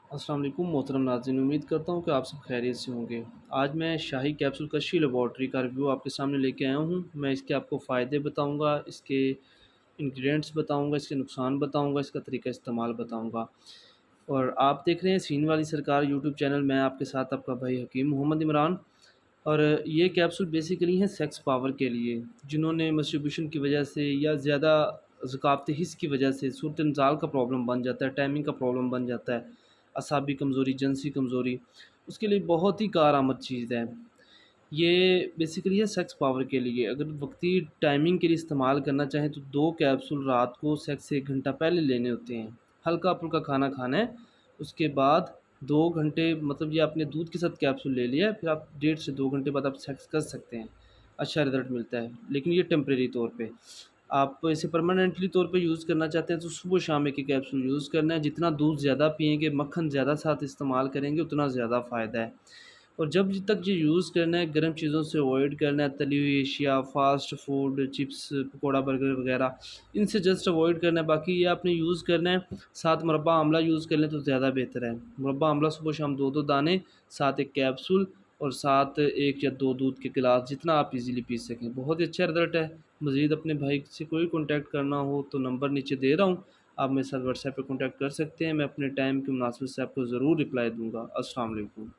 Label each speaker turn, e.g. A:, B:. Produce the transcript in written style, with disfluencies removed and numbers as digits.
A: अस्सलाम वालेकुम मोहतरम नाज़रीन, उम्मीद करता हूँ कि आप सब खैरियत से होंगे। आज मैं शाही कैप्सूल कशी लेबॉर्ट्री का रिव्यू आपके सामने लेके आया हूँ। मैं इसके आपको फ़ायदे बताऊँगा, इसके इंग्रीडिएंट्स बताऊँगा, इसके नुकसान बताऊँगा, इसका तरीका इस्तेमाल बताऊँगा। और आप देख रहे हैं सीन वाली सरकार यूट्यूब चैनल। मैं आपके साथ आपका भाई हकीम मोहम्मद इमरान। और ये कैप्सूल बेसिकली हैं सेक्स पावर के लिए, जिन्होंने मस्टरबेशन की वजह से या ज़्यादा ज़कावत हिस्स की वजह से सूरत-ए-ज़ाल का प्रॉब्लम बन जाता है, टाइमिंग का प्रॉब्लम बन जाता है, असाबी कमज़ोरी, जिनसी कमज़ोरी, उसके लिए बहुत ही कारआमद चीज़ है। ये बेसिकली है सेक्स पावर के लिए। अगर वक़्ती टाइमिंग के लिए इस्तेमाल करना चाहें तो 2 कैप्सूल रात को सेक्स से 1 घंटा पहले लेने होते हैं। हल्का-फुल्का खाना खाना है, उसके बाद 2 घंटे मतलब ये आपने दूध के साथ कैप्सूल ले लिया है, फिर आप 1.5 से 2 घंटे बाद आप सेक्स कर सकते हैं। अच्छा रिज़ल्ट मिलता है, लेकिन ये टेम्परेरी तौर पे। आप इसे परमानेंटली तौर पे यूज़ करना चाहते हैं तो सुबह-शाम एक-एक कैप्सूल यूज़ करना है। जितना दूध ज़्यादा पिएँगे, मक्खन ज़्यादा साथ इस्तेमाल करेंगे, उतना ज़्यादा फ़ायदा है। और जब तक ये यूज़ करना है, गर्म चीज़ों से अवॉइड करना है, तली हुई Asia, fast food, chips, pakora, burger वग़ैरह, इनसे जस्ट अवॉइड करना है। बाकी ये आपने यूज़ करना है, साथ मुरब्बा आमला यूज़ कर लें तो ज़्यादा बेहतर है। मुरब्बा आमला सुबह-शाम 2-2 दाने, साथ 1 कैप्सूल और साथ 1 या 2 दूध के गिलास, जितना आप ईज़िली पी सकें। बहुत ही अच्छा रिज़ल्ट है। मज़ीद अपने भाई से कोई कॉन्टैक्ट करना हो तो नंबर नीचे दे रहा हूँ, आप मेरे साथ व्हाट्सएप पे कॉन्टैक्ट कर सकते हैं। मैं अपने टाइम के मुनासिब से आपको ज़रूर रिप्लाई दूँगा। अस्सलाम वालेकुम।